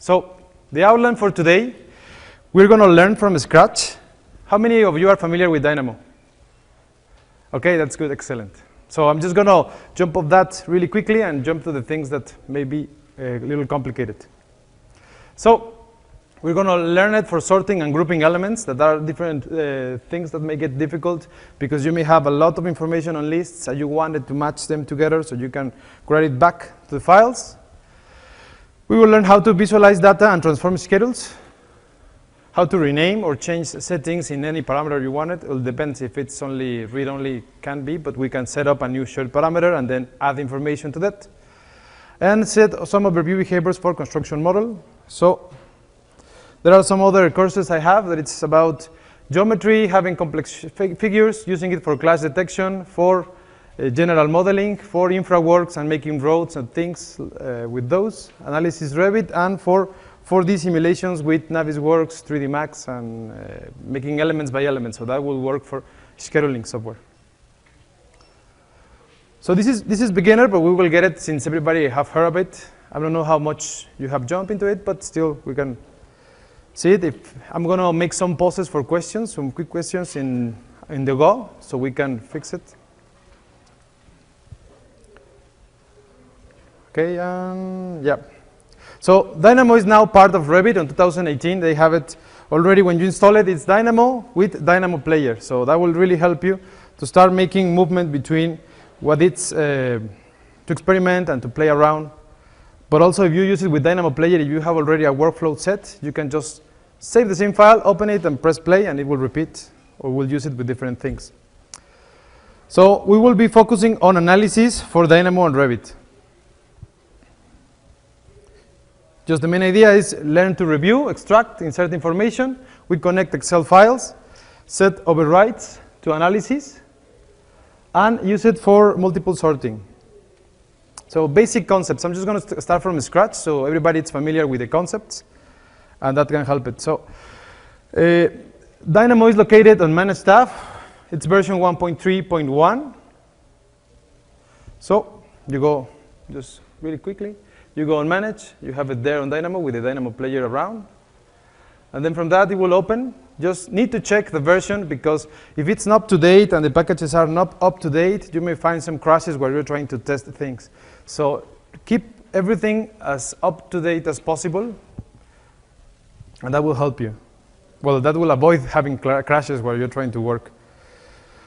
So the outline for today, we're going to learn from scratch. How many of you are familiar with Dynamo? Okay, that's good, excellent. So I'm just going to jump off that really quickly and jump to the things that may be a little complicated. So we're going to learn it for sorting and grouping elements that are different things that may get difficult because you may have a lot of information on lists and you wanted to match them together so you can write it back to the files. We will learn how to visualize data and transform schedules, how to rename or change settings in any parameter you want it. It depends if it's only read-only, can be, but we can set up a new shared parameter and then add information to that. And set some overview behaviors for construction model. So there are some other courses I have that it's about geometry, having complex figures, using it for clash detection, for general modeling, for infra works and making roads and things with those, analysis Revit, and for 4D simulations with Navisworks, 3D Max, and making elements by elements. So that will work for scheduling software. So this is beginner, but we will get it since everybody have heard of it. I don't know how much you have jumped into it, but still we can see it. If I'm going to make some pauses for questions, some quick questions in the go, so we can fix it. Okay, yeah. So Dynamo is now part of Revit in 2018. They have it already. When you install it, it's Dynamo with Dynamo Player. So that will really help you to start making movement between what it's to experiment and to play around. But also if you use it with Dynamo Player, if you have already a workflow set, you can just save the same file, open it, and press play, and it will repeat, or we'll use it with different things. So we will be focusing on analysis for Dynamo and Revit. Just the main idea is learn to review, extract, insert information. We connect Excel files, set overrides to analysis, and use it for multiple sorting. So basic concepts. I'm just going to start from scratch so everybody is familiar with the concepts, and that can help it. So Dynamo is located on Managed Staff. It's version 1.3.1. So you go just really quickly. You go on Manage, you have it there on Dynamo with the Dynamo Player around. And then from that, it will open. Just need to check the version because if it's not up to date and the packages are not up to date, you may find some crashes where you're trying to test things. So keep everything as up to date as possible, and that will help you. Well, that will avoid having crashes where you're trying to work.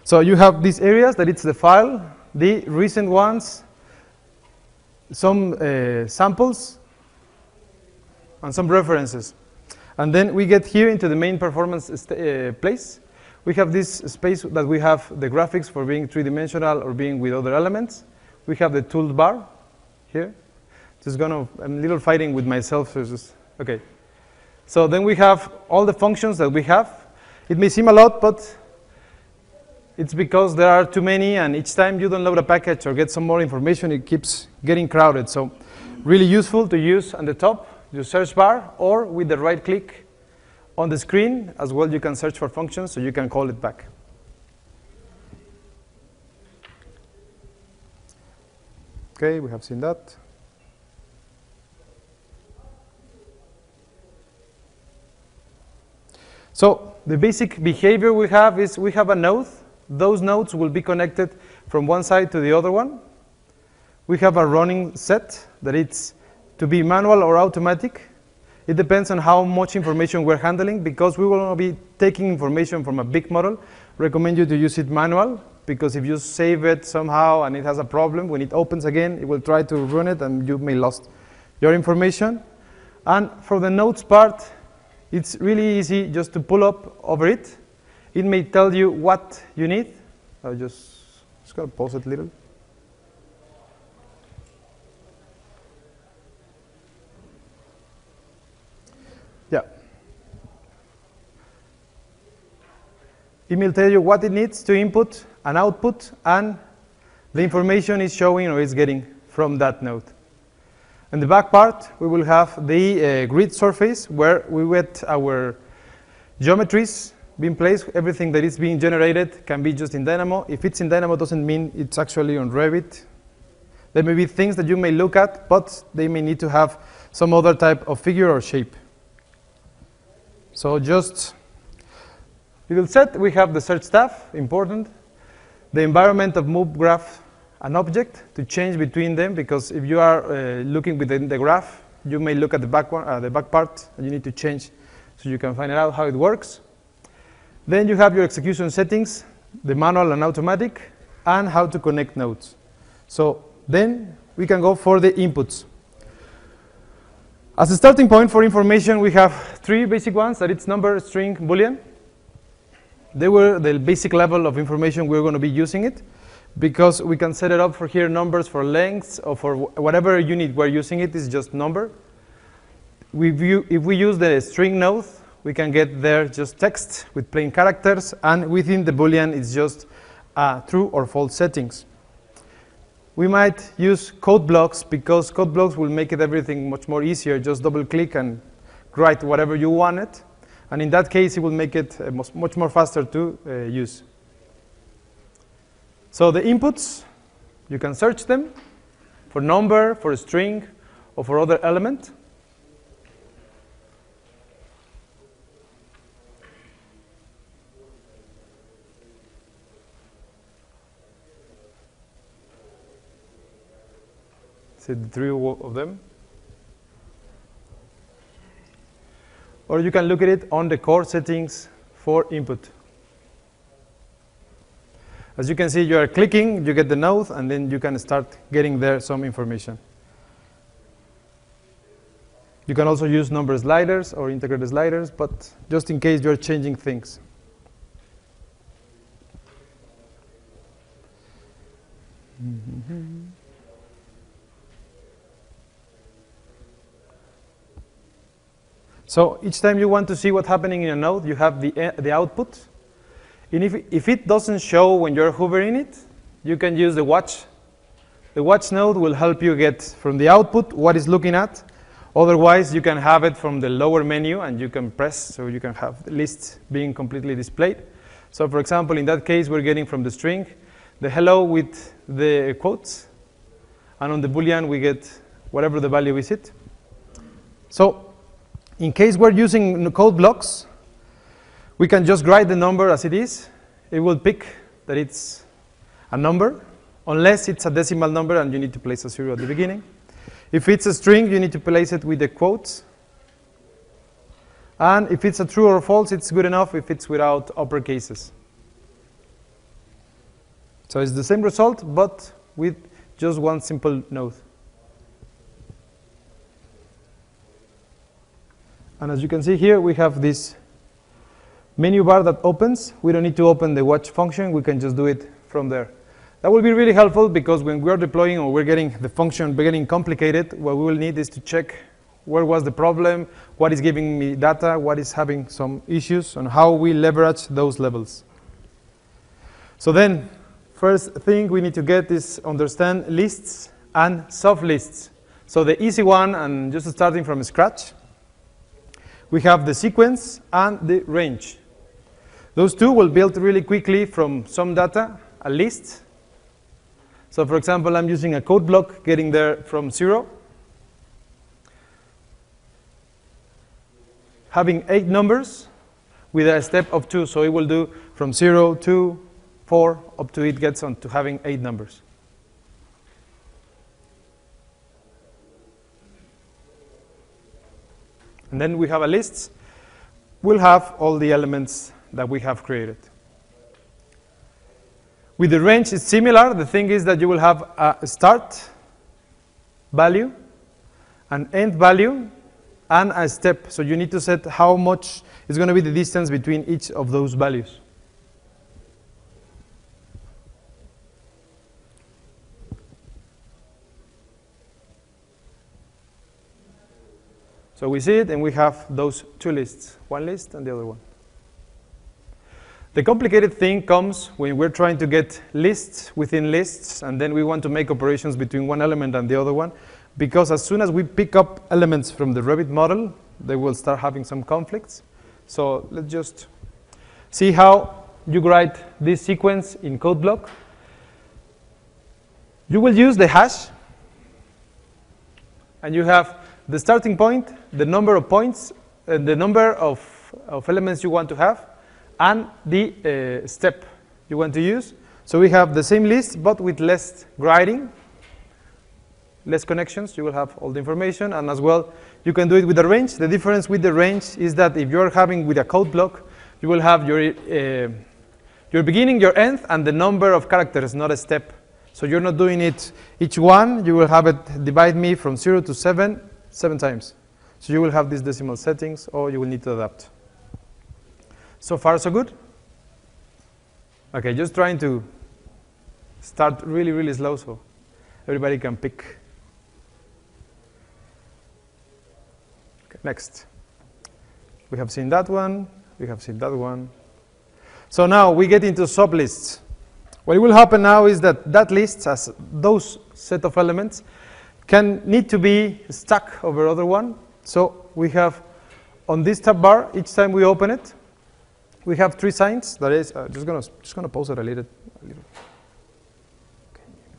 So you have these areas that it's the file, the recent ones, some samples, and some references. And then we get here into the main performance place. We have this space that we have the graphics for being three-dimensional or being with other elements. We have the toolbar here. I'm a little fighting with myself. Okay. So then we have all the functions that we have. It may seem a lot, but it's because there are too many, and each time you download a package or get some more information, it keeps getting crowded. So really useful to use on the top, your search bar, or with the right click on the screen as well, you can search for functions so you can call it back. Okay, we have seen that. So the basic behavior we have is we have a node. Those nodes will be connected from one side to the other one. We have a running set that it's to be manual or automatic. It depends on how much information we're handling. Because we will be taking information from a big model, recommend you to use it manual, because if you save it somehow and it has a problem, when it opens again, it will try to run it and you may lost your information. And for the nodes part, it's really easy just to pull up over it. It may tell you what you need. I'll just going to pause it a little. Yeah. It will tell you what it needs to input and output, and the information is showing or is getting from that node. In the back part, we will have the grid surface where we get our geometries being placed. Everything that is being generated can be just in Dynamo. If it's in Dynamo, doesn't mean it's actually on Revit. There may be things that you may look at, but they may need to have some other type of figure or shape. So just, we will set, we have the search tab, important. The environment of move graph an object to change between them, because if you are looking within the graph, you may look at the back one, the back part, and you need to change so you can find out how it works. Then you have your execution settings, the manual and automatic, and how to connect nodes. So then we can go for the inputs. As a starting point for information, we have three basic ones, that it's number, string, boolean. They were the basic level of information we're going to be using it, because we can set it up for here numbers for lengths or for whatever unit we're using it is just number. If we use the string node, we can get there just text with plain characters, and within the boolean it's just true or false settings. We might use code blocks, because code blocks will make it everything much more easier. Just double click and write whatever you want it. And in that case, it will make it much more faster to use. So the inputs, you can search them for number, for a string, or for other element. See the three of them. Or you can look at it on the core settings for input. As you can see, you are clicking, you get the node, and then you can start getting there some information. You can also use number sliders or integrated sliders, but just in case you're changing things. So each time you want to see what's happening in a node, you have the output. And if it doesn't show when you're hovering it, you can use the watch. The watch node will help you get from the output what it's looking at. Otherwise, you can have it from the lower menu, and you can press, so you can have the list being completely displayed. So for example, in that case, we're getting from the string the hello with the quotes. And on the boolean, we get whatever the value is it. So in case we're using code blocks, we can just write the number as it is. It will pick that it's a number, unless it's a decimal number and you need to place a 0 at the beginning. If it's a string, you need to place it with the quotes. And if it's a true or false, it's good enough if it's without uppercases. So it's the same result, but with just one simple node. And as you can see here, we have this menu bar that opens. We don't need to open the watch function. We can just do it from there. That will be really helpful, because when we're deploying or we're getting the function getting complicated, what we will need is to check where was the problem, what is giving me data, what is having some issues, and how we leverage those levels. So then, first thing we need to get is understand lists and sublists. So the easy one, and just starting from scratch, we have the sequence and the range. Those two will build really quickly from some data, a list. So for example, I'm using a code block getting there from 0. Having 8 numbers with a step of 2. So it will do from 0, 2, 4, up to it gets on to having 8 numbers. And then we have a list. We'll have all the elements that we have created. With the range, it's similar. The thing is that you will have a start value, an end value, and a step. So you need to set how much is going to be the distance between each of those values. So we see it, and we have those two lists, one list and the other one. The complicated thing comes when we're trying to get lists within lists, and then we want to make operations between one element and the other one, because as soon as we pick up elements from the Revit model, they will start having some conflicts. So let's just see how you write this sequence in code block. You will use the hash, and you have the starting point, the number of points, the number of elements you want to have, and the step you want to use. So we have the same list, but with less grading, less connections. You will have all the information, and as well, you can do it with the range. The difference with the range is that if you're having with a code block, you will have your beginning, your end, and the number of characters, not a step. So you're not doing it each one. You will have it divide me from 0 to 7 times. So you will have these decimal settings, or you will need to adapt. So far, so good? Okay, just trying to start really, really slow so everybody can pick. Okay, next. We have seen that one. We have seen that one. So now we get into sublists. What will happen now is that that list, as those set of elements, can need to be stacked over other one. So we have on this tab bar, each time we open it, we have 3 signs. That is, just gonna pause it a little. Okay.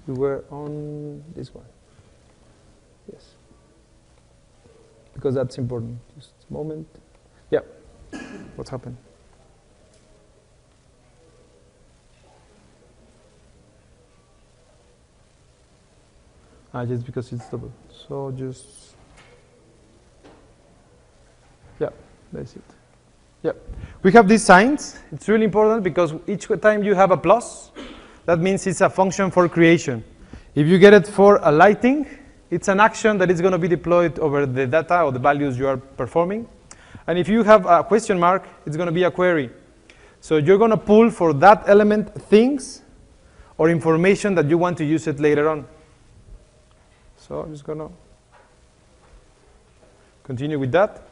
We were on this one. Yes. Because that's important. Just a moment. Yeah. What's happened? Just because it's double. So just, yeah, that's it. Yeah, we have these signs. It's really important because each time you have a plus, that means it's a function for creation. If you get it for a lighting, it's an action that is going to be deployed over the data or the values you are performing. And if you have a question mark, it's going to be a query. So you're going to pull for that element things or information that you want to use it later on. So I'm just going to continue with that.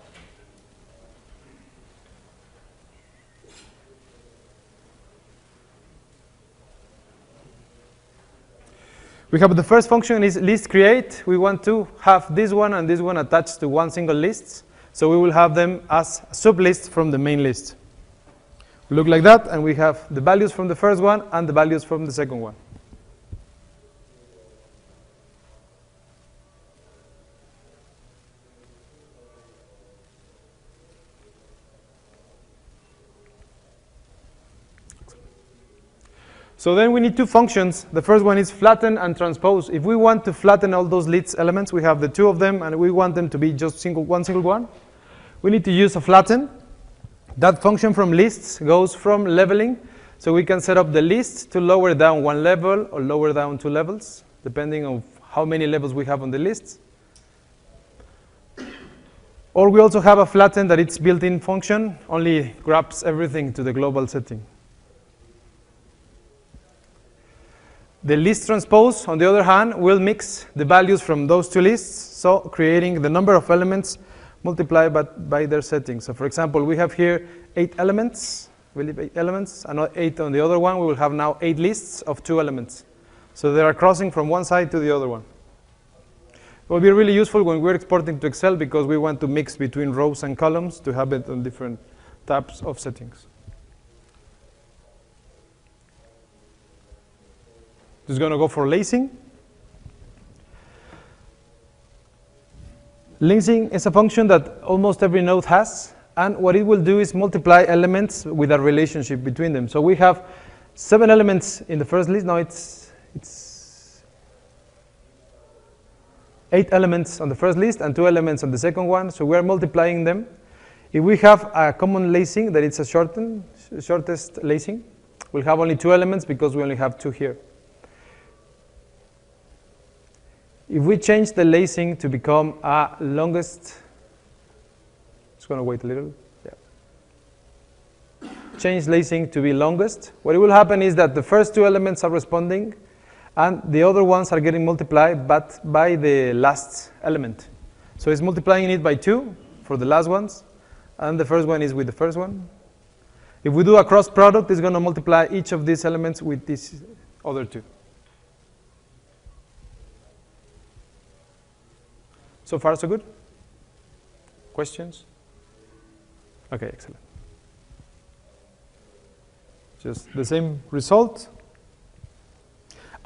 We have the first function is list create. We want to have this one and this one attached to one single list. So we will have them as sublists from the main list. We look like that, and we have the values from the first one and the values from the second one. So then we need 2 functions. The first one is flatten and transpose. If we want to flatten all those list elements, we have the 2 of them, and we want them to be just one single one. We need to use a flatten. That function from lists goes from leveling. So we can set up the list to lower down 1 level or lower down 2 levels, depending on how many levels we have on the list. Or we also have a flatten that it's built-in function, only grabs everything to the global setting. The list transpose, on the other hand, will mix the values from those 2 lists, so creating the number of elements multiplied by their settings. So for example, we have here 8 elements, and 8 on the other one. We will have now 8 lists of 2 elements. So they are crossing from one side to the other one. It will be really useful when we're exporting to Excel because we want to mix between rows and columns to have it on different tabs of settings. Just going to go for lacing. Lacing is a function that almost every node has, and what it will do is multiply elements with a relationship between them. So we have 7 elements in the first list. Now it's 8 elements on the first list and 2 elements on the second one. So we are multiplying them. If we have a common lacing, that it's a shortest lacing, we'll have only 2 elements because we only have 2 here. If we change the lacing to become a longest, just going to wait a little. Yeah. Change lacing to be longest. What will happen is that the first 2 elements are responding, and the other ones are getting multiplied, but by the last element. So it's multiplying it by 2 for the last ones, and the first one is with the first one. If we do a cross product, it's going to multiply each of these elements with these other 2. So far, so good? Questions? Okay, excellent. Just the same result.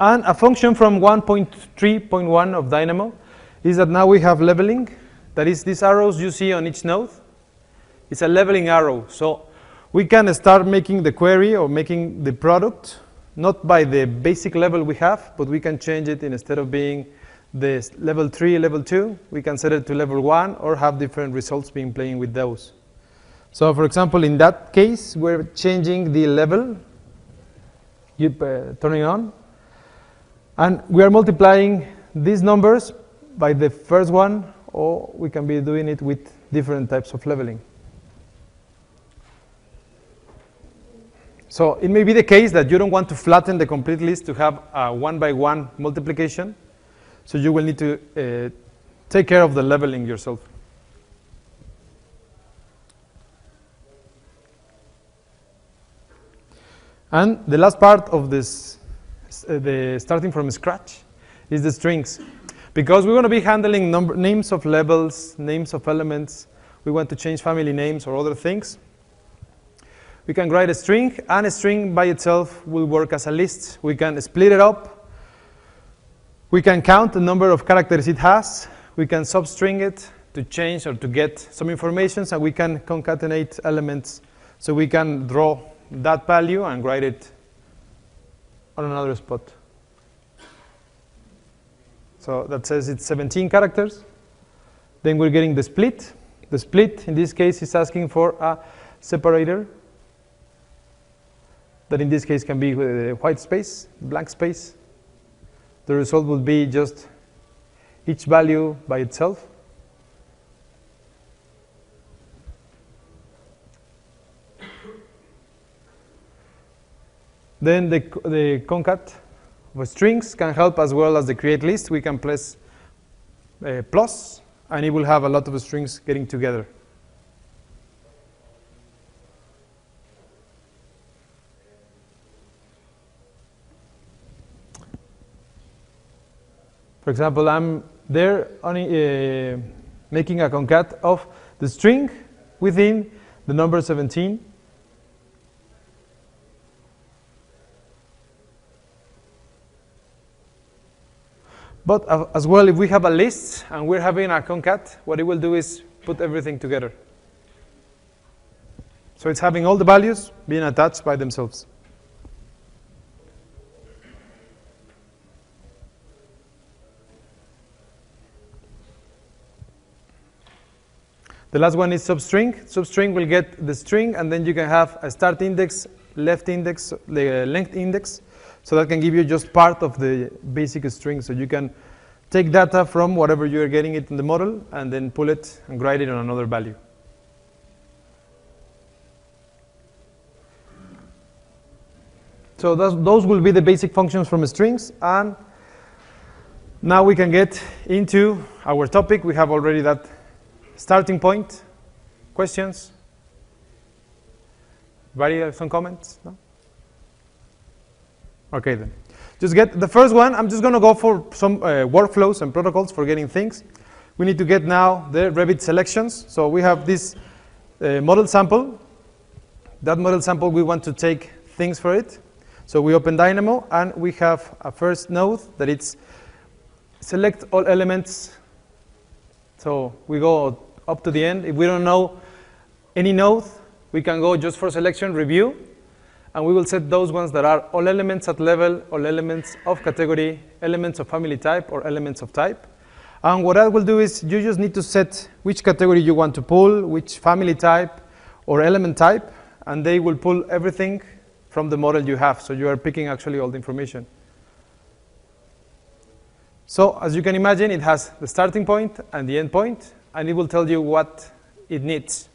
And a function from 1.3.1 of Dynamo is that now we have leveling. that is these arrows you see on each node. It's a leveling arrow. So we can start making the query or making the product, not by the basic level we have, but we can change it. Instead of being the level 3, level 2, we can set it to level 1 or have different results being playing with those. So for example, in that case, we're changing the level, turning on, and we are multiplying these numbers by the first one, or we can be doing it with different types of leveling. So it may be the case that you don't want to flatten the complete list to have a 1-by-1 multiplication. So you will need to take care of the leveling yourself. And the last part of this, the starting from scratch, is the strings. Because we're going to be handling names of levels, names of elements, we want to change family names or other things. We can write a string, and a string by itself will work as a list. We can split it up. We can count the number of characters it has. We can substring it to change or to get some information, and we can concatenate elements. So we can draw that value and write it on another spot. So that says it's 17 characters. Then we're getting the split. The split, in this case, is asking for a separator. That in this case can be with a white space, blank space. The result will be just each value by itself. Then the concat of strings can help as well as the create list. We can press plus, and it will have a lot of strings getting together. For example, I'm there only, making a concat of the string within the number 17. But as well, if we have a list and we're having a concat, what it will do is put everything together. So it's having all the values being attached by themselves. The last one is substring. Substring will get the string, and then you can have a start index, left index, the length index. So that can give you just part of the basic string. So you can take data from whatever you're getting it in the model and then pull it and write it on another value. So those will be the basic functions from strings. And now we can get into our topic. We have already that starting point. Questions? Some comments? No? Okay then. Just get the first one. I'm just going to go for some workflows and protocols for getting things. We need to get now the Revit selections. So we have this model sample. That model sample, we want to take things for it. So we open Dynamo, and we have a first node that it's select all elements. So we go up to the end. If we don't know any node, we can go just for selection, review, and we will set those ones that are all elements at level, all elements of category, elements of family type, or elements of type. And what that will do is you just need to set which category you want to pull, which family type or element type, and they will pull everything from the model you have. So you are picking actually all the information. So as you can imagine, it has the starting point and the end point, and it will tell you what it needs.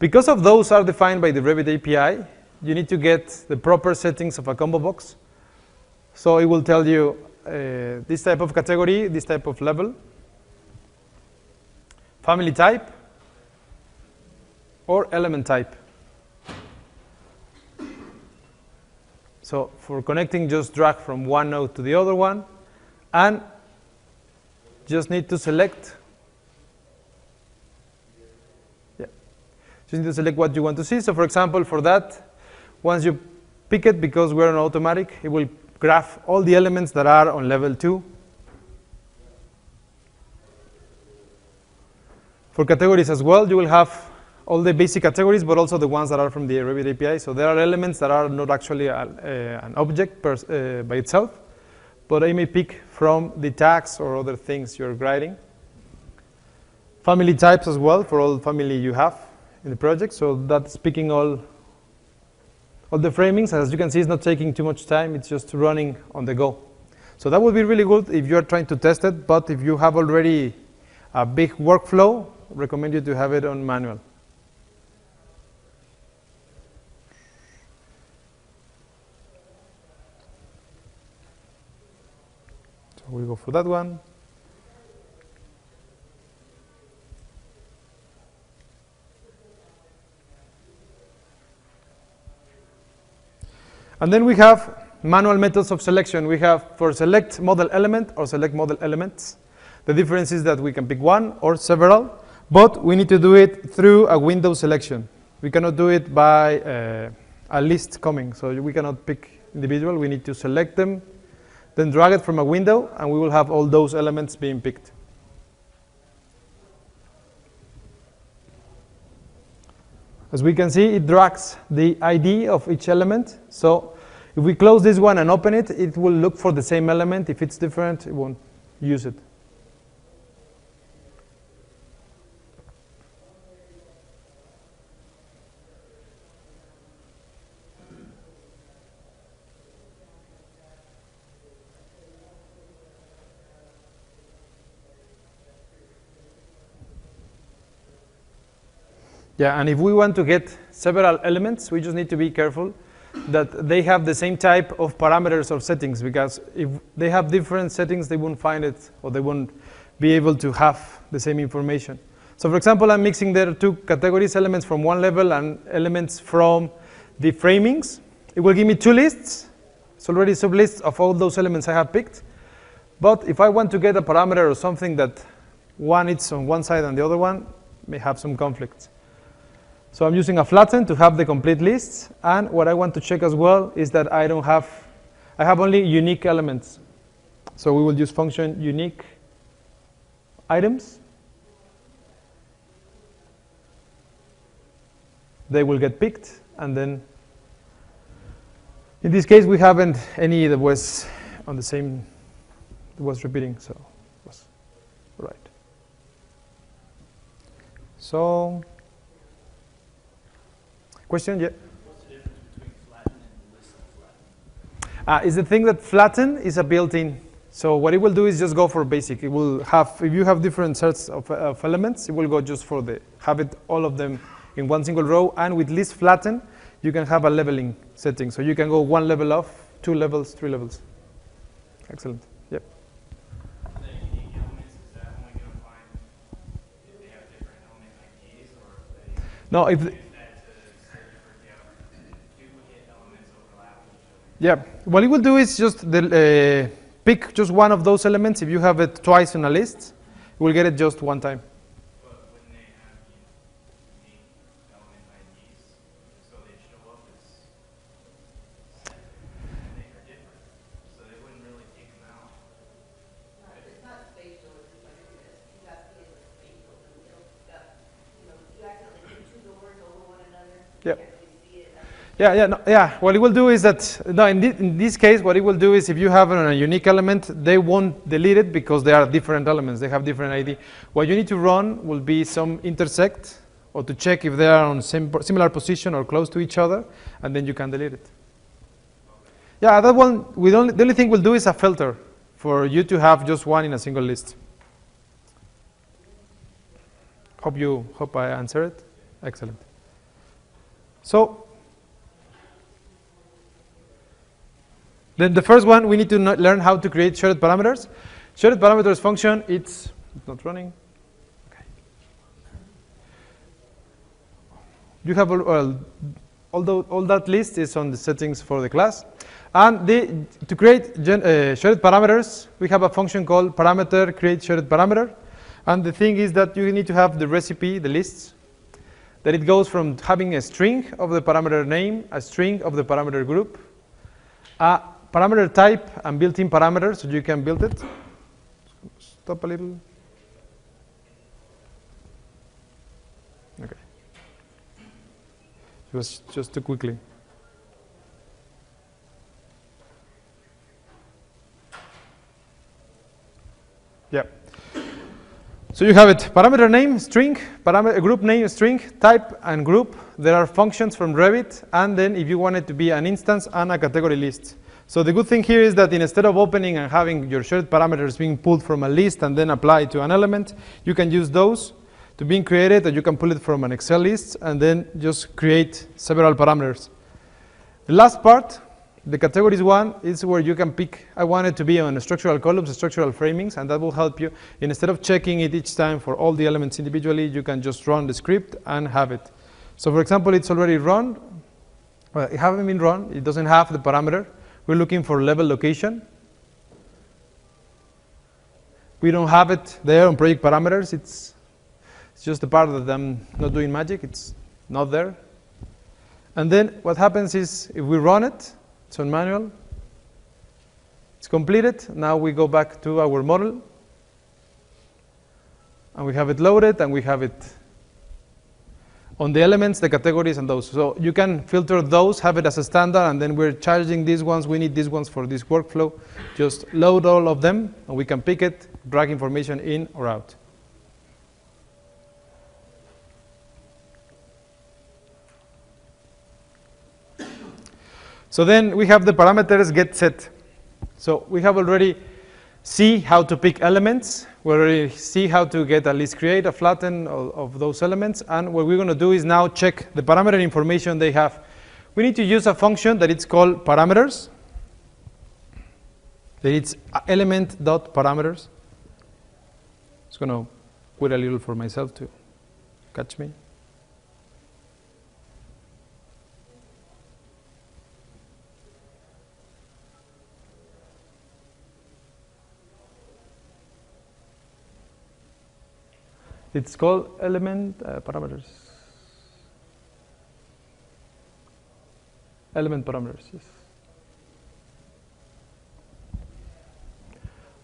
Because of those are defined by the Revit API, you need to get the proper settings of a combo box. So it will tell you this type of category, this type of level, family type, or element type. So for connecting, just drag from one node to the other one, and just need to select. Yeah, just need to select what you want to see. So for example, for that, once you pick it, because we're on automatic, it will graph all the elements that are on level 2. For categories as well, you will have all the basic categories, but also the ones that are from the Revit API. So there are elements that are not actually an object by itself, but I may pick from the tags or other things you're writing. Family types as well, for all family you have in the project. So that's picking all the framings. As you can see, it's not taking too much time. It's just running on the go. So that would be really good if you're trying to test it. But if you have already a big workflow, I recommend you to have it on manual. So we'll go for that one. And then we have manual methods of selection. We have for select model element or select model elements. The difference is that we can pick one or several, but we need to do it through a window selection. We cannot do it by a list coming. So we cannot pick individual. We need to select them, then drag it from a window, and we will have all those elements being picked. As we can see, it drags the ID of each element. So if we close this one and open it, it will look for the same element. If it's different, it won't use it. Yeah, and if we want to get several elements, we just need to be careful that they have the same type of parameters or settings, because if they have different settings, they won't find it, or they won't be able to have the same information. So for example, I'm mixing there two categories, elements from one level and elements from the framings. It will give me two lists. It's already sublists of all those elements I have picked. But if I want to get a parameter or something that one is on one side and the other one may have some conflicts. So I'm using a flatten to have the complete lists, and what I want to check as well is that I have only unique elements. So we will use function unique items. They will get picked, and then in this case we haven't any that was on the same, that was repeating, so it was right. So question? Yeah. What's the difference between flatten and list flatten? Is the thing that flatten is a built-in. So what it will do is just go for basic. It will have, if you have different sets of elements, it will go just for have it all of them in one single row. And with list flatten, you can have a leveling setting. So you can go one level up, 2 levels, 3 levels. Excellent. Yep. The unique elements, is that only going to find if they have different element IDs, or if they No, if use that to search for duplicate elements overlapping each other? Yeah, what it will do is just pick just one of those elements. If you have it twice in a list, you will get it just one time. But wouldn't they have unique element IDs, so they show up as separate, and they are different, so they wouldn't really take them out? It's not spatial, it's just like this. You got to get spatial. You accidentally put two doors over one another. Yep. You can't really see it. Yeah. What it will do is that, no, in this case, what it will do is if you have a unique element, they won't delete it because they are different elements. They have different ID. What you need to run will be some intersect, or to check if they are on similar position or close to each other, and then you can delete it. Yeah, that one, the only thing we'll do is a filter for you to have just one in a single list. Hope I answered it. Excellent. So then the first one, we need to learn how to create shared parameters. Shared parameters function, it's not running. Okay. You have all that list is on the settings for the class. And to create shared parameters, we have a function called parameter create shared parameter. And the thing is that you need to have the recipe, the lists, that it goes from having a string of the parameter name, a string of the parameter group, a parameter type, and built-in parameters, so you can build it. Stop a little. It was just too quickly. Yeah. So you have it, parameter name, string, group name, string, type, and group. There are functions from Revit, and then if you want it to be an instance and a category list. So the good thing here is that instead of opening and having your shared parameters being pulled from a list and then applied to an element, you can use those to being created, or you can pull it from an Excel list and then just create several parameters. The last part, the categories one, is where you can pick, I want it to be on structural columns, structural framings, and that will help you. Instead of checking it each time for all the elements individually, you can just run the script and have it. So for example, it's already run. Well, it hasn't been run. It doesn't have the parameter. We're looking for level location. We don't have it there on project parameters. It's just the part that I'm not doing magic. It's not there. And then what happens is if we run it, it's on manual. It's completed. Now we go back to our model. And we have it loaded, and we have it on the elements, the categories, and those. So you can filter those, have it as a standard, and then we're charging these ones. We need these ones for this workflow. Just load all of them, and we can pick it, drag information in or out. So then we have the parameters get set. So we have already see how to pick elements. We already see how to get a list create, a flatten of those elements. And what we're going to do is now check the parameter information they have. We need to use a function that it's called parameters. That it's element.parameters. Just going to wait a little for myself to catch me. It's called element parameters. Element parameters, yes.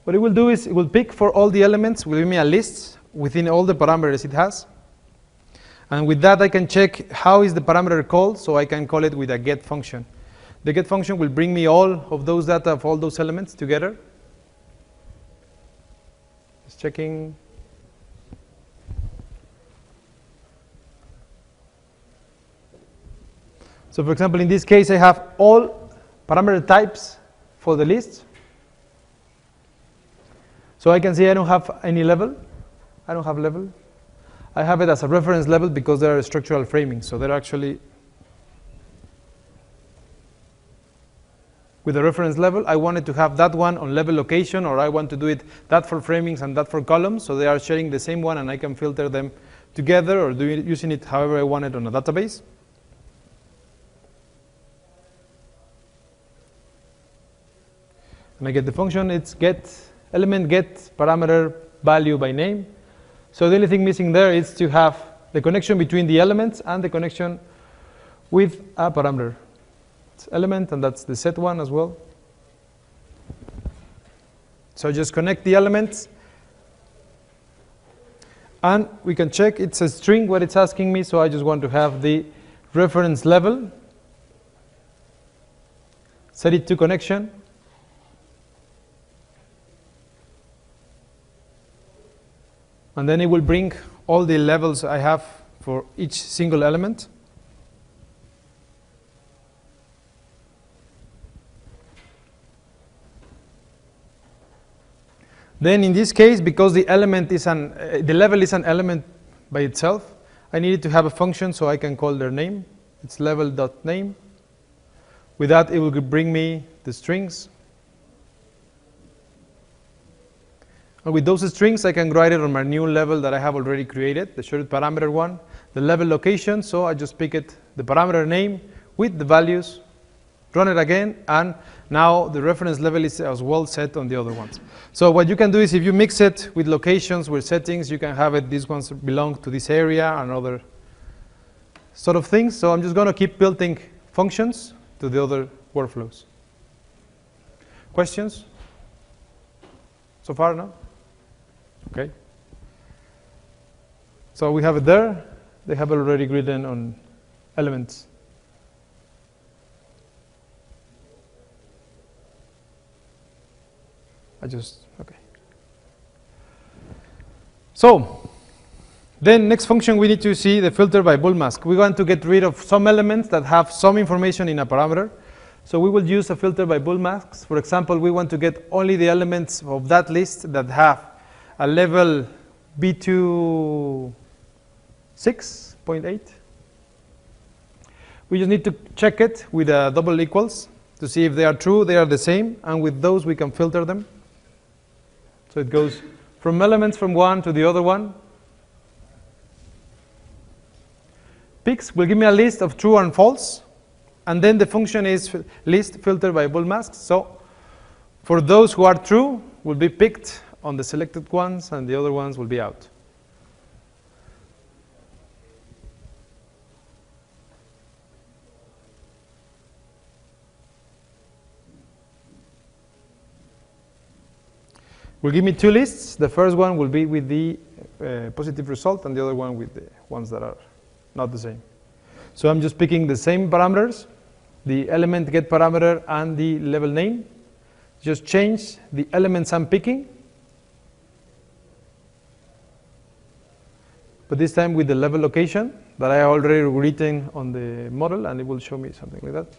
What it will do is it will pick for all the elements, will give me a list within all the parameters it has. And with that, I can check how is the parameter called, so I can call it with a get function. The get function will bring me all of those data of all those elements together. Just checking. So for example, in this case, I have all parameter types for the list. So I can see I don't have any level. I don't have level. I have it as a reference level because there are structural framing. So they're actually with a reference level. I wanted to have that one on level location, or I want to do it that for framings and that for columns. So they are sharing the same one, and I can filter them together or using it however I want it on a database. And I get the function, it's get element get parameter value by name. So the only thing missing there is to have the connection between the elements and the connection with a parameter. It's element, and that's the set one as well. So just connect the elements, and we can check it's a string what it's asking me, so I just want to have the reference level, set it to connection. And then it will bring all the levels I have for each single element. Then in this case, because the element is the level is an element by itself, I needed to have a function so I can call their name. It's level.name. With that, it will bring me the strings. And with those strings, I can write it on my new level that I have already created, the shared parameter one, the level location. So I just pick it, the parameter name with the values, run it again, and now the reference level is as well set on the other ones. So what you can do is if you mix it with locations, with settings, you can have it, these ones belong to this area and other sort of things. So I'm just going to keep building functions to the other workflows. Questions? So far, no? Okay. So we have it there. They have it already written on elements. Okay. So, then next function we need to see the filter by bull mask. We want to get rid of some elements that have some information in a parameter. So we will use a filter by bull masks. For example, we want to get only the elements of that list that have a level B2 6.8. We just need to check it with a double equals to see if they are true, they are the same, and with those we can filter them. So it goes from elements from one to the other one. Picks will give me a list of true and false, and then the function is list filter by bull masks. So for those who are true will be picked on the selected ones, and the other ones will be out. Will give me two lists. The first one will be with the positive result, and the other one with the ones that are not the same. So I'm just picking the same parameters, the element get parameter and the level name. Just change the elements I'm picking, but this time with the level location that I already written on the model, and it will show me something like that.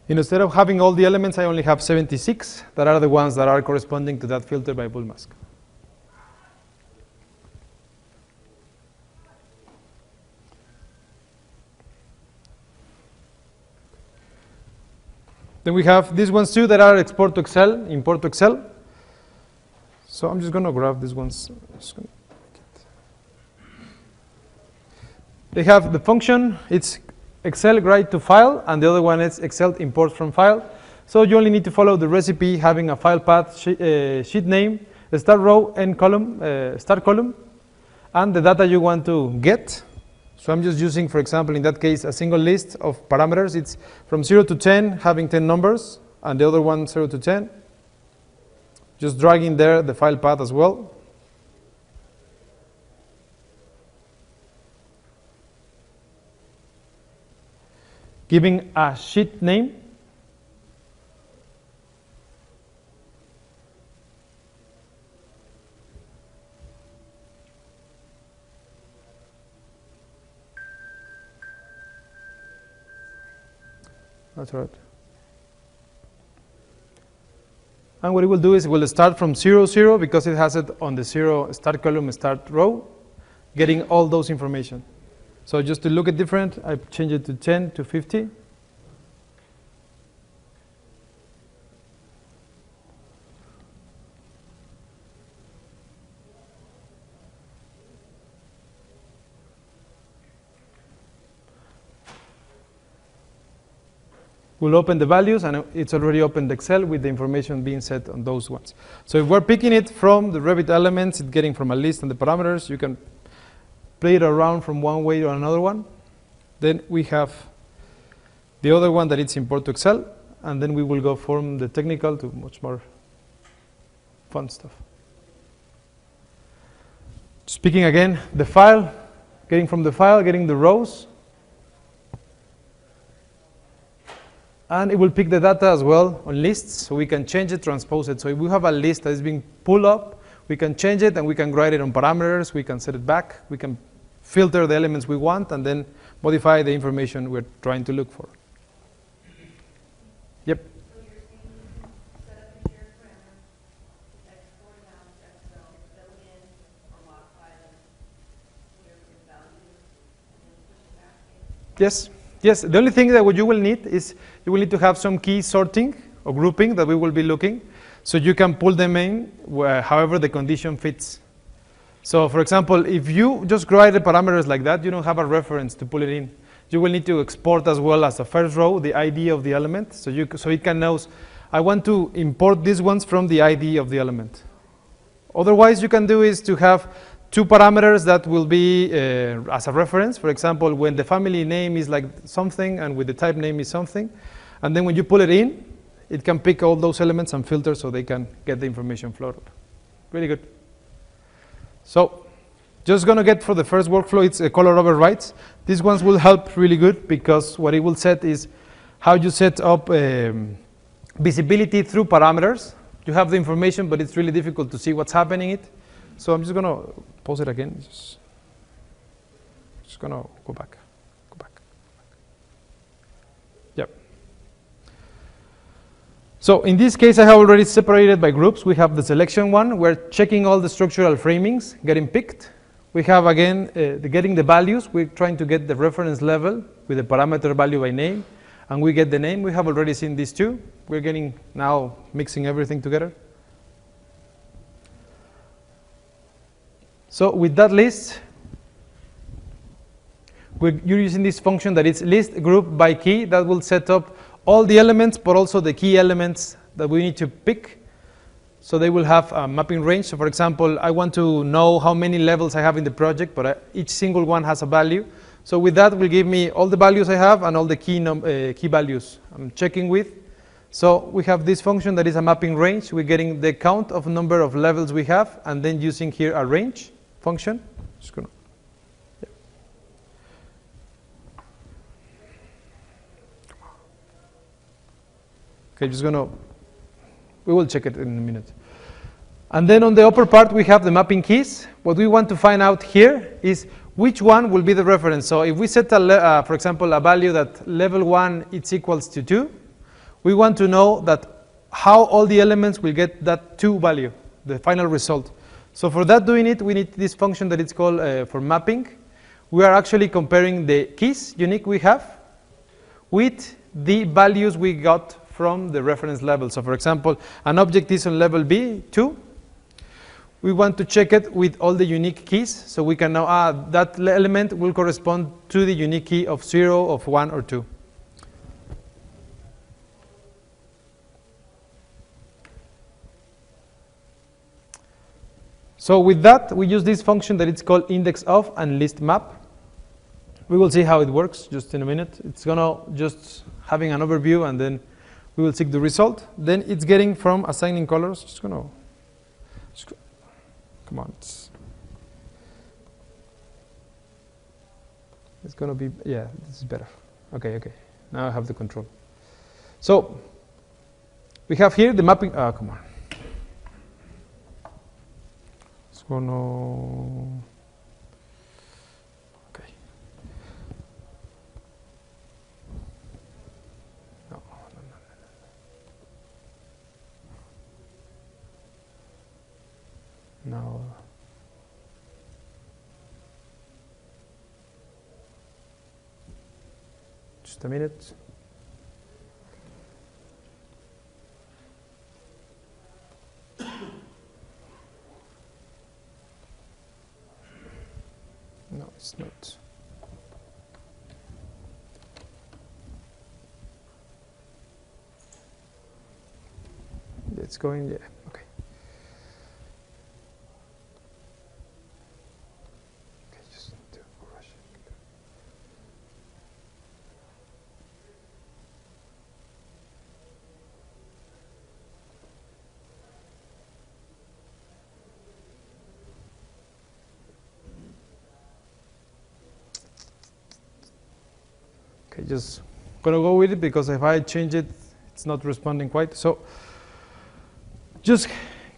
Instead of having all the elements, I only have 76 that are the ones that are corresponding to that filter by bull mask. Then we have these ones too that are export to Excel, import to Excel. So I'm just going to grab these ones. They have the function, it's Excel write to file, and the other one is Excel import from file. So you only need to follow the recipe, having a file path, sheet name, the start row, end column, start column, and the data you want to get. So I'm just using, for example, in that case, a single list of parameters. It's from 0 to 10, having 10 numbers, and the other one 0 to 10. Just dragging there the file path as well. Giving a sheet name. That's right. And what it will do is it will start from 0, 0, because it has it on the 0 start column, start row, getting all those information. So just to look at different, I change it to 10 to 50. We'll open the values, and it's already opened Excel with the information being set on those ones. So if we're picking it from the Revit elements, it's getting from a list and the parameters. You can play it around from one way to another one. Then we have the other one that it's import to Excel, and then we will go from the technical to much more fun stuff. Speaking again, the file, getting from the file, getting the rows. And it will pick the data as well on lists, so we can change it, transpose it. So if we have a list that is being pulled up, we can change it, and we can write it on parameters, we can set it back, we can filter the elements we want, and then modify the information we're trying to look for. Yep. So you're saying set up a shared parameter, export it out to Excel, fill in or modify them, whatever your value is, and then push it back in? Yes. Yes, the only thing that what you will need is you will need to have some key sorting or grouping that we will be looking, so you can pull them in however the condition fits. So for example, if you just write the parameters like that, you don't have a reference to pull it in. You will need to export as well as a first row the ID of the element, so it can know, I want to import these ones from the ID of the element. Otherwise, you can do is to have two parameters that will be as a reference. For example, when the family name is like something and with the type name is something, and then when you pull it in, it can pick all those elements and filter so they can get the information flowed up. Really good. So just going to get for the first workflow, it's a color overrides. These ones will help really good because what it will set is how you set up visibility through parameters. You have the information, but it's really difficult to see what's happening it. So I'm just going to pause it again. Just going to go back. Yep. So in this case, I have already separated by groups. We have the selection one. We're checking all the structural framings getting picked. We have, again, getting the values. We're trying to get the reference level with the parameter value by name. And we get the name. We have already seen these two. We're getting now mixing everything together. So with that list, you're using this function that is list group by key that will set up all the elements, but also the key elements that we need to pick. So they will have a mapping range. So for example, I want to know how many levels I have in the project, but each single one has a value. So with that, will give me all the values I have and all the key values I'm checking with. So we have this function that is a mapping range. We're getting the count of number of levels we have, and then using here a range function. Just gonna, yeah. Okay, just gonna, we will check it in a minute. And then on the upper part, we have the mapping keys. What we want to find out here is which one will be the reference. So if we set, for example, a value that level 1 is equals to 2, we want to know that how all the elements will get that 2 value, the final result. So for that doing it, we need this function that it's called for mapping. We are actually comparing the keys unique we have with the values we got from the reference level. So for example, an object is on level B, 2. We want to check it with all the unique keys. So we can now, that element will correspond to the unique key of 0, of 1, or 2. So with that, we use this function that it's called index of and list map. We will see how it works just in a minute. It's gonna just having an overview, and then we will seek the result. Then it's getting from assigning colors. Just gonna, come on. It's gonna be, yeah, this is better. Okay. Now I have the control. So we have here the mapping. Come on. Oh no. Okay. No. No. Just a minute. No, it's not. It's going, yeah, okay. Okay, just do rush it. Okay, just gonna go with it because if I change it, it's not responding quite. So just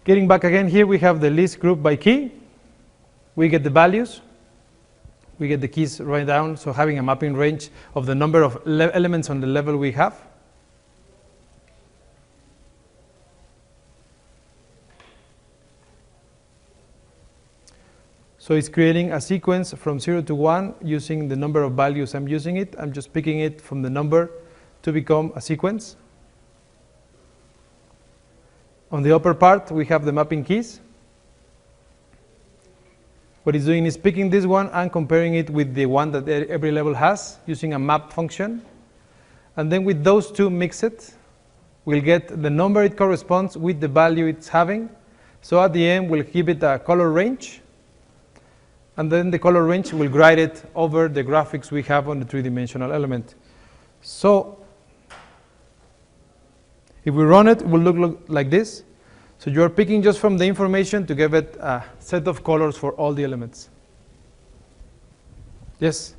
getting back again, here we have the list group by key. We get the values. We get the keys right down, so having a mapping range of the number of elements on the level we have. So it's creating a sequence from 0 to 1 using the number of values I'm using it. I'm just picking it from the number to become a sequence. On the upper part, we have the mapping keys. What it's doing is picking this one and comparing it with the one that every level has using a map function. And then with those two mixed, we'll get the number it corresponds with the value it's having. So at the end, we'll give it a color range. And then the color range will grade it over the graphics we have on the three-dimensional element. So if we run it, it will look like this. So you're picking just from the information to give it a set of colors for all the elements. Yes?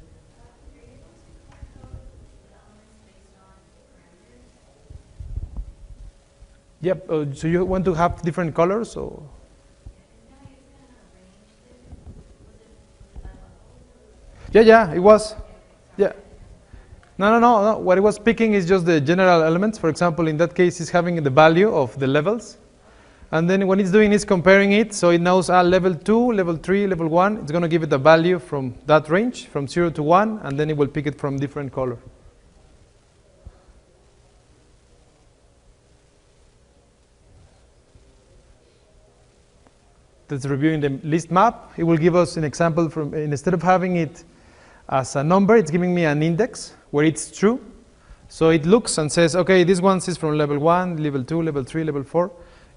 Yep, so you want to have different colors? Or? Yeah, it was. Yeah. No. What it was picking is just the general elements. For example, in that case, it's having the value of the levels. And then what it's doing is comparing it. So it knows level 2, level 3, level 1. It's going to give it a value from that range, from 0 to 1. And then it will pick it from different color. That's reviewing the list map. It will give us an example from, instead of having it as a number, it's giving me an index where it's true. So it looks and says, okay, this one is from level 1, level 2, level 3, level 4.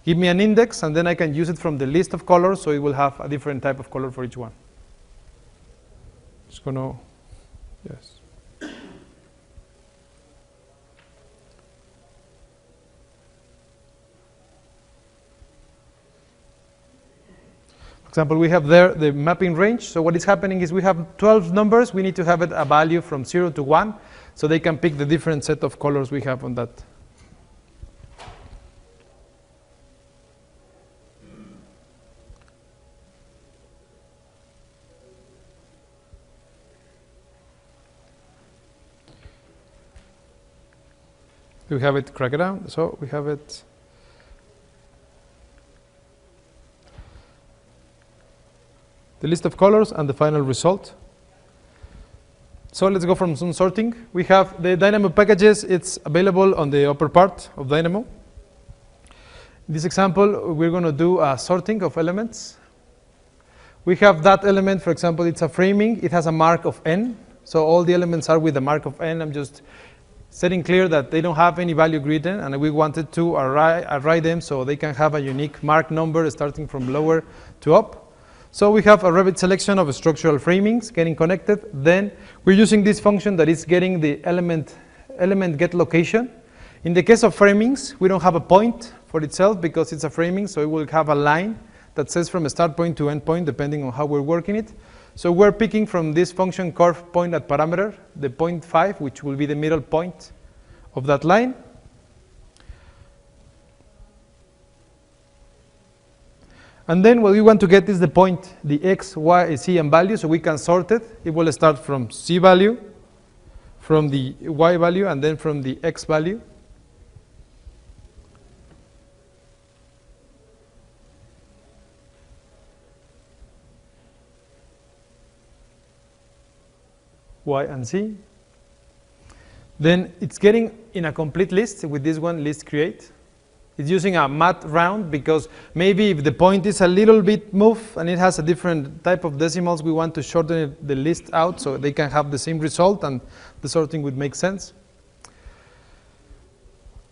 Give me an index, and then I can use it from the list of colors, so it will have a different type of color for each one. Just gonna, yes. For example, we have there the mapping range. So what is happening is we have 12 numbers. We need to have it a value from 0 to 1, so they can pick the different set of colors we have on that. We have it crack it down. So we have it. The list of colors and the final result. So let's go from some sorting. We have the Dynamo packages. It's available on the upper part of Dynamo. In this example, we're going to do a sorting of elements. We have that element, for example, it's a framing. It has a mark of n. So all the elements are with a mark of n. I'm just setting clear that they don't have any value written, and we wanted to array them so they can have a unique mark number starting from lower to up. So we have a Revit selection of structural framings getting connected. Then we're using this function that is getting the element get location. In the case of framings, we don't have a point for itself because it's a framing, so it will have a line that says from a start point to end point depending on how we're working it. So we're picking from this function curve point at parameter, the 0.5, which will be the middle point of that line. And then what we want to get is the point, the x, y, z, and value, so we can sort it. It will start from z value, from the y value, and then from the x value. Y and Z. Then it's getting in a complete list with this one, list create. It's using a math round because maybe if the point is a little bit moved and it has a different type of decimals, we want to shorten the list out so they can have the same result and the sorting would make sense.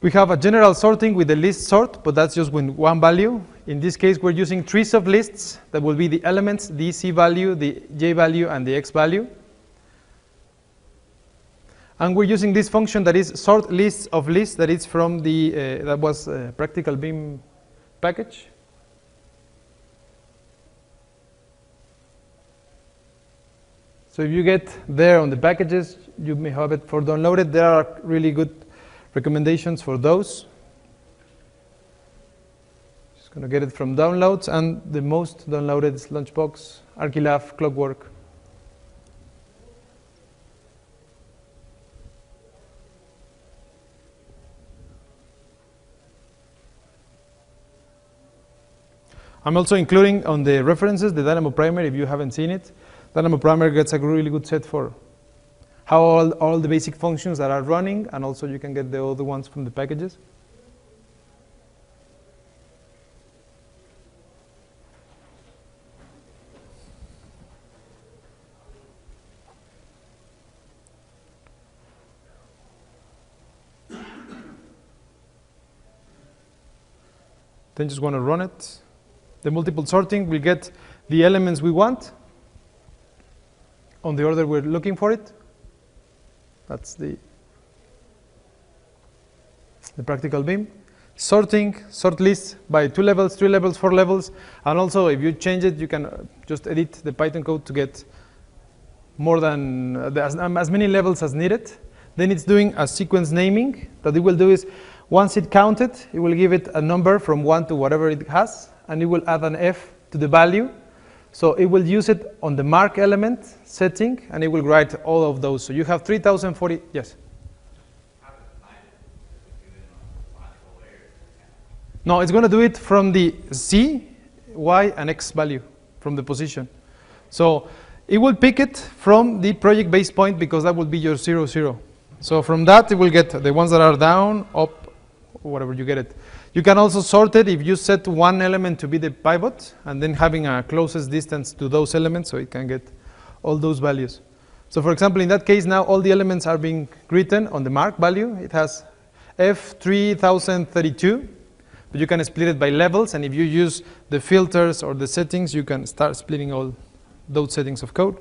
We have a general sorting with the list sort, but that's just with one value. In this case, we're using trees of lists that will be the elements, the Z value, the J value, and the X value. And we're using this function that is sort lists of lists that is from the that was practical BIM package. So if you get there on the packages, you may have it for downloaded. There are really good recommendations for those. Just going to get it from downloads, and the most downloaded is Launchbox, Archilab, Clockwork. I'm also including on the references the Dynamo Primer if you haven't seen it. Dynamo Primer gets a really good set for how all the basic functions that are running, and also you can get the other ones from the packages. Then just want to run it. The multiple sorting will get the elements we want on the order we're looking for it. That's the practical BIM. Sorting, sort lists by 2 levels, 3 levels, 4 levels. And also, if you change it, you can just edit the Python code to get more than as many levels as needed. Then it's doing a sequence naming. That it will do is, Once it counted, it will give it a number from 1 to whatever it has, and it will add an F to the value. So it will use it on the mark element setting, and it will write all of those. So you have 3040, yes? No, it's going to do it from the Z, Y, and X value, from the position. So it will pick it from the project base point, because that will be your 0, 0. So from that, it will get the ones that are down, up, whatever you get it. You can also sort it if you set one element to be the pivot, and then having a closest distance to those elements, so it can get all those values. So for example, in that case, now all the elements are being written on the mark value. It has F3032, but you can split it by levels, and if you use the filters or the settings, you can start splitting all those settings of code.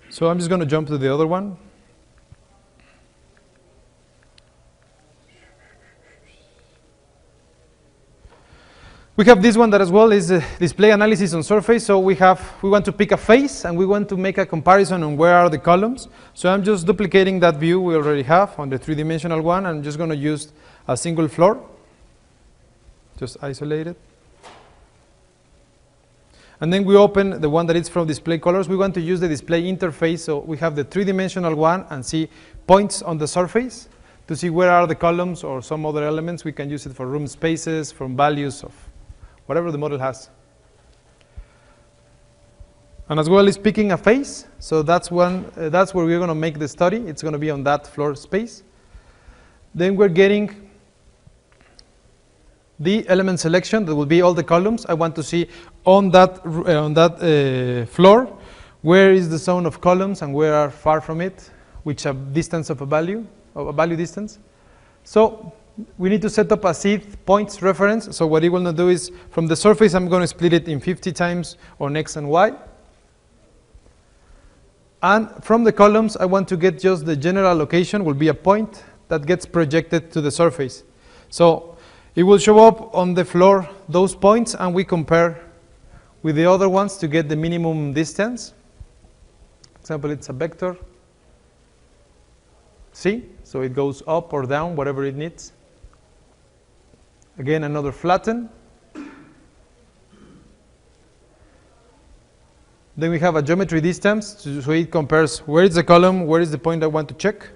So I'm just going to jump to the other one. We have this one that as well is display analysis on surface. So we want to pick a face, and we want to make a comparison on where are the columns. So I'm just duplicating that view we already have on the three-dimensional one. I'm just going to use a single floor, just isolate it. And then we open the one that is from display colors. We want to use the display interface. So we have the three-dimensional one and see points on the surface to see where are the columns or some other elements. We can use it for room spaces, from values of whatever the model has. And as well as picking a face. So that's where we're going to make the study. It's going to be on that floor space. Then we're getting the element selection. That will be all the columns. I want to see on that floor where is the zone of columns and where are far from it, which a distance of a value distance. So we need to set up a seed points reference. So what it will do is, from the surface, I'm going to split it in 50 times on X and Y. And from the columns, I want to get just the general location, will be a point that gets projected to the surface. So it will show up on the floor, those points, and we compare with the other ones to get the minimum distance. For example, it's a vector C, so it goes up or down, whatever it needs. Again, another flatten. Then we have a geometry distance, so it compares where is the column, where is the point I want to check,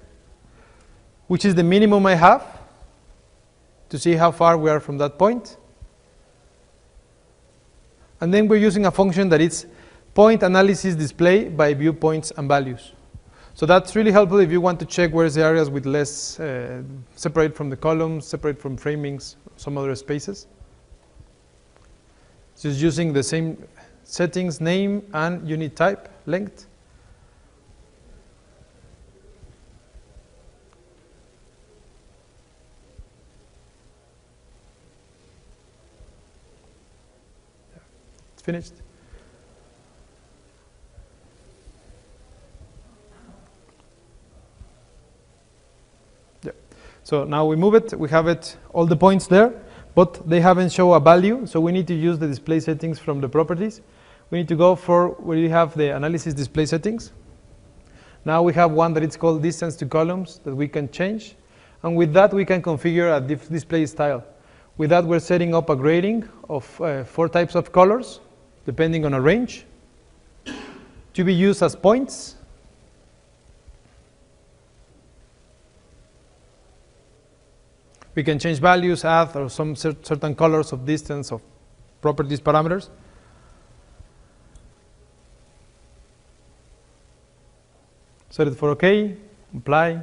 which is the minimum I have, to see how far we are from that point. And then we're using a function that is point analysis display by viewpoints and values. So that's really helpful if you want to check where's the areas with less, separate from the columns, separate from framings, some other spaces. Just using the same settings, name and unit type, length. It's finished. So now we move it, we have it, all the points there, but they haven't shown a value, so we need to use the display settings from the properties. We need to go for where you have the analysis display settings. Now we have one that is called distance to columns that we can change, and with that we can configure a display style. With that we're setting up a grading of 4 types of colors, depending on a range, to be used as points. We can change values, add, or some certain colors of distance of properties parameters. Set it for OK, apply,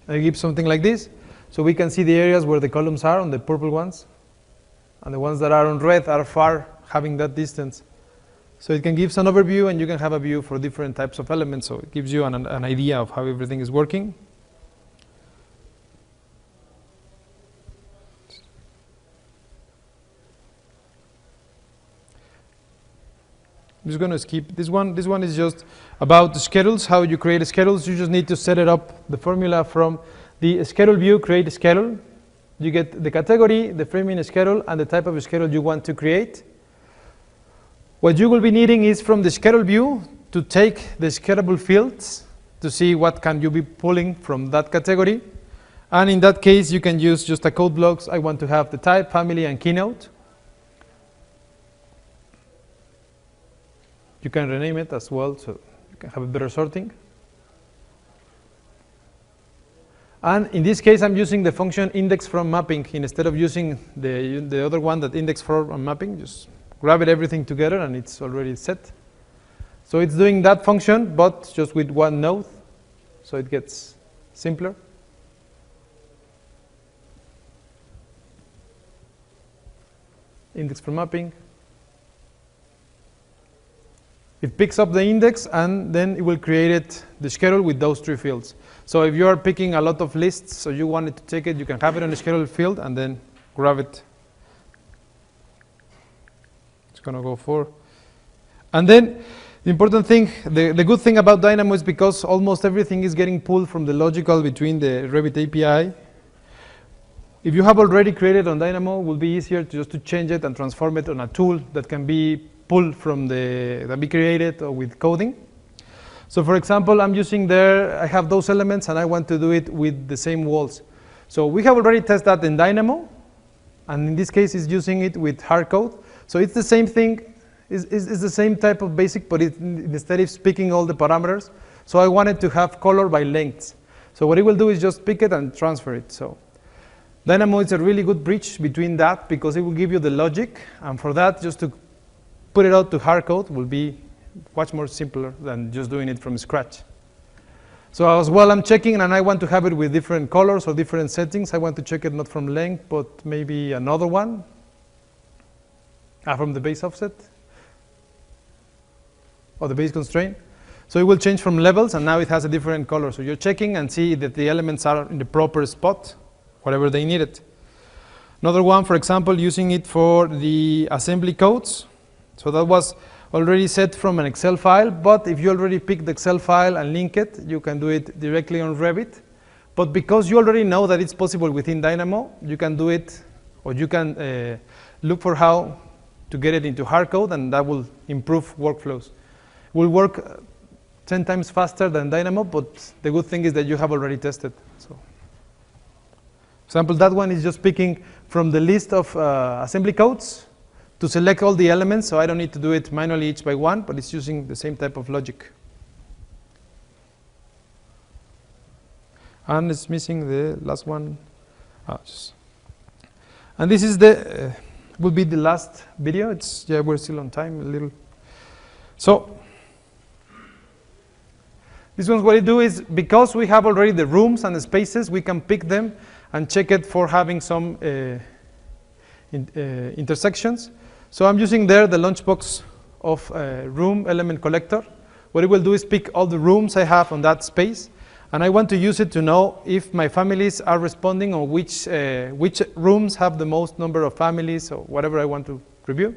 and give something like this. So we can see the areas where the columns are on the purple ones, and the ones that are on red are far, having that distance. So it can give an overview, and you can have a view for different types of elements. So it gives you an idea of how everything is working. I'm just going to skip this one. This one is just about the schedules, how you create schedules. You just need to set it up, the formula from the schedule view, create a schedule. You get the category, the framing schedule, and the type of schedule you want to create. What you will be needing is from the schedule view to take the schedulable fields to see what can you be pulling from that category. And in that case, you can use just a code blocks. I want to have the type, family, and keynote. You can rename it as well, so you can have a better sorting. And in this case, I'm using the function index from mapping instead of using the other one that index from mapping. Just grab it everything together, and it's already set. So it's doing that function, but just with one node, so it gets simpler. Index from mapping. It picks up the index, and then it will create the schedule with those 3 fields. So if you are picking a lot of lists, so you wanted to take it, you can have it on the schedule field and then grab it. It's going to go 4. And then the important thing, the good thing about Dynamo is because almost everything is getting pulled from the logical between the Revit API. If you have already created on Dynamo, it will be easier just to change it and transform it on a tool that can be pulled from that be created or with coding. So for example, I'm using there, I have those elements and I want to do it with the same walls. So we have already tested that in Dynamo, and in this case it's using it with hard code. So it's the same thing, it's the same type of basic, but instead it's picking all the parameters. So I wanted to have color by lengths. So what it will do is just pick it and transfer it. So Dynamo is a really good bridge between that because it will give you the logic, and for that just to put it out to hard code will be much more simpler than just doing it from scratch. So as well, I'm checking, and I want to have it with different colors or different settings. I want to check it not from length, but maybe another one from the base offset or the base constraint. So it will change from levels, and now it has a different color. So you're checking and see that the elements are in the proper spot, whatever they need it. Another one, for example, using it for the assembly codes. So that was already set from an Excel file, but if you already picked the Excel file and link it, you can do it directly on Revit. But because you already know that it's possible within Dynamo, you can do it, or you can look for how to get it into hard code, and that will improve workflows. It will work 10 times faster than Dynamo, but the good thing is that you have already tested. So, for example, that one is just picking from the list of assembly codes to select all the elements, so I don't need to do it manually each by one, but it's using the same type of logic. And it's missing the last one. And this is will be the last video. Yeah, we're still on time a little. So this one's what it do is, because we have already the rooms and the spaces, we can pick them and check it for having some intersections. So I'm using there the launchbox of room element collector. What it will do is pick all the rooms I have on that space, and I want to use it to know if my families are responding, or which rooms have the most number of families, or whatever I want to review.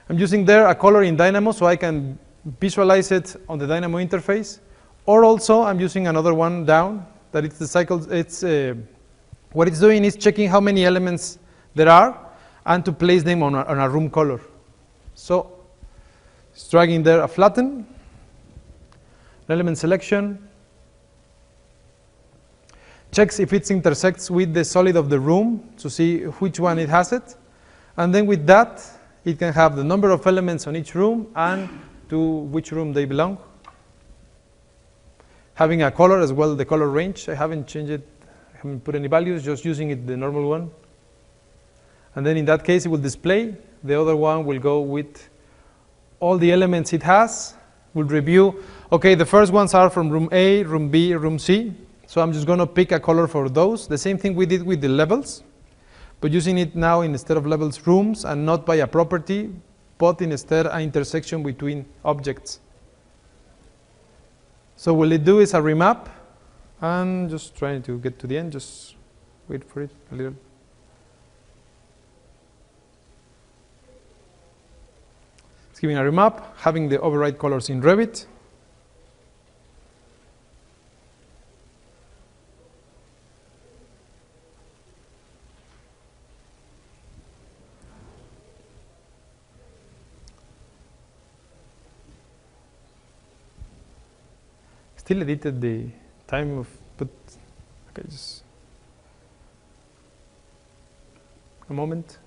I'm using there a color in Dynamo so I can visualize it on the Dynamo interface, or also I'm using another one down that it's the cycle. It's what it's doing is checking how many elements there are and to place them on a room color. So it's dragging there a flatten, element selection, checks if it intersects with the solid of the room to see which one it has it, and then with that it can have the number of elements on each room and to which room they belong. Having a color as well, the color range, I haven't changed it, I haven't put any values, just using it the normal one. And then in that case it will display. The other one will go with all the elements it has. We'll review, okay, the first ones are from room A, room B, room C. So I'm just going to pick a color for those. The same thing we did with the levels, but using it now instead of levels, rooms, and not by a property, but instead an intersection between objects. So what it do is a remap, and just trying to get to the end, just wait for it a little. It's giving a remap, having the override colors in Revit. still edited the time of, but okay, just a moment.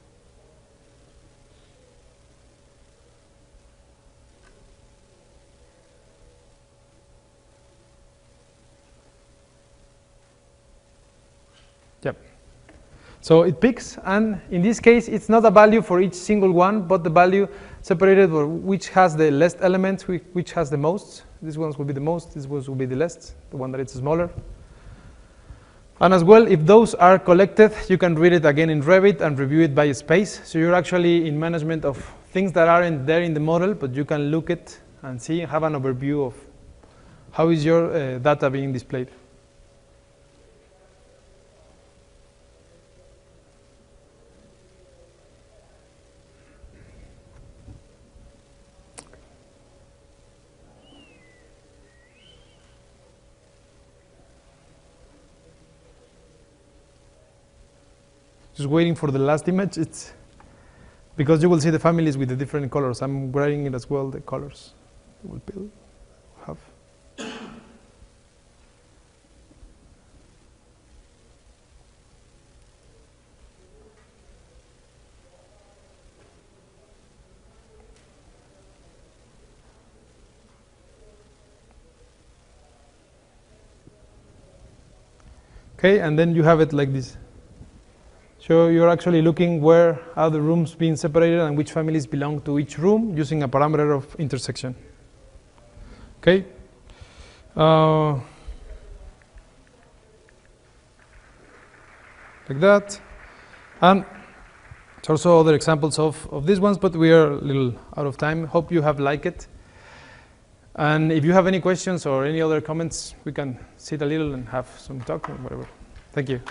Yep. So it picks, and in this case, it's not a value for each single one, but the value separated for which has the least elements, which has the most. These ones will be the most, these ones will be the least, the one that is smaller. And as well, if those are collected, you can read it again in Revit and review it by space. So you're actually in management of things that aren't there in the model, but you can look at and see, have an overview of how is your data being displayed. Just waiting for the last image. It's because you will see the families with the different colors. I'm grading it as well, the colors it will have. Okay, and then you have it like this. So you're actually looking where are the rooms being separated and which families belong to each room using a parameter of intersection. Okay. Like that. And there's also other examples of these ones, but we are a little out of time. Hope you have liked it. And if you have any questions or any other comments, we can sit a little and have some talk or whatever. Thank you.